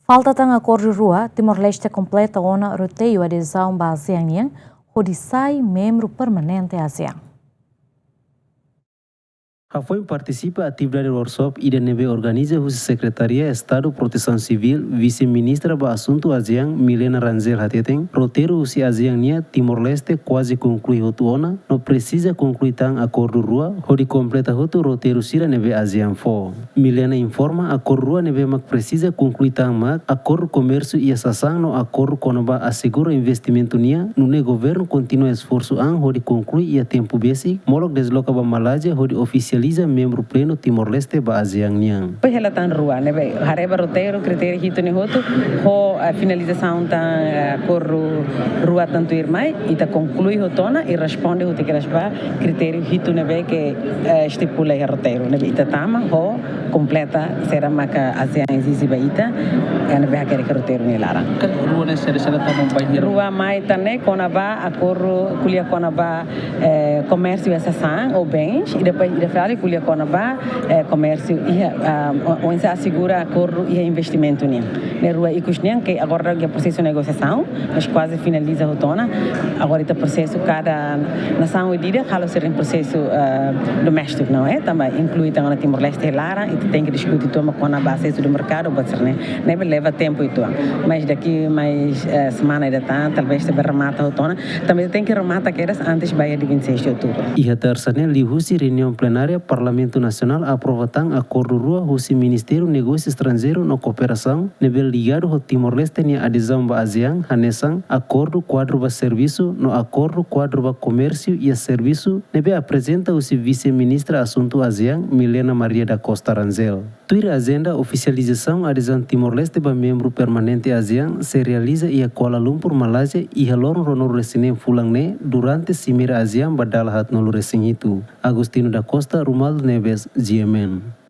Falta tanga acordo rua, Timor-Leste completa ona roteio adesão ba ASEAN yang hodisai membro permanente ASEAN. Foi participa atividade workshop e IDNB organiza o Secretaria Estado Proteção Civil, Vice-Ministra ba Assunto ASEAN Milena Ranzel Hateten, roteiro o ASEAN nia Timor-Leste quase conclui hotuona, não precisa concluir tang acordo rua, hodi completa hotu roteiro sira nebe ASEAN fo. Milena informa acordo rua nebe mak precisa concluir tang mak acordo comércio e assasang no acordo konoba assegura investimento nia, nune governo continua esforço ang hodi conclui a tempo basic, molok desloca ba Malásia hodi oficial membro pleno Timor-Leste ba ASEAN niang. Pois ela está rua, né? Hareba roteiro, critério hito ne hoto, ho finalização tá acordo rua tanto irmai e tá conclui hotona e responde o que ba critério hito ne que estipula o roteiro, né? Ita tama ho completa será maca ASEAN existe ba ita, né? Aquele roteiro ne lara. Rua ne será tamam pai rua mai tane kona ba acordo kulia kona ba comércio e assassin ou bens e depois kulia kona ba comércio e onde assegura acordo e investimento nia. Na rua ikusnian que agora é processo de negociação, mas quase finaliza a tona. Agora está processo cada nação edida, calo ser um processo doméstico, não é? Também inclui também Timor-Leste e Lara e tem que discutir toma com a base do mercado, pode né? Leva tempo e tudo. Mas daqui mais semana ainda tá, talvez também remata a tona. Também tem que remata aquelas antes do dia de 26 de outubro. E a terceira lihusi reunião plenária Parlamento Nacional aprova tang acordo rua husi Ministério Negócio Estrangeiro no Cooperação nível ligado ao Timor-Leste ni adesão ba ASEAN hanesang acordo quadro ba serviço no acordo quadro ba comércio e serviço nebe apresenta o vice-ministra assunto ASEAN Milena Maria da Costa Ranzel. Tuira agenda oficialização adesão Timor-Leste ba membro permanente ASEAN se realiza em Kuala Lumpur, Malásia e halon ronor resinen fulang ne durante Cimeira ASEAN badal hat nolu resing itu. Agustino da Costa, Rumaldo Neves, GMN.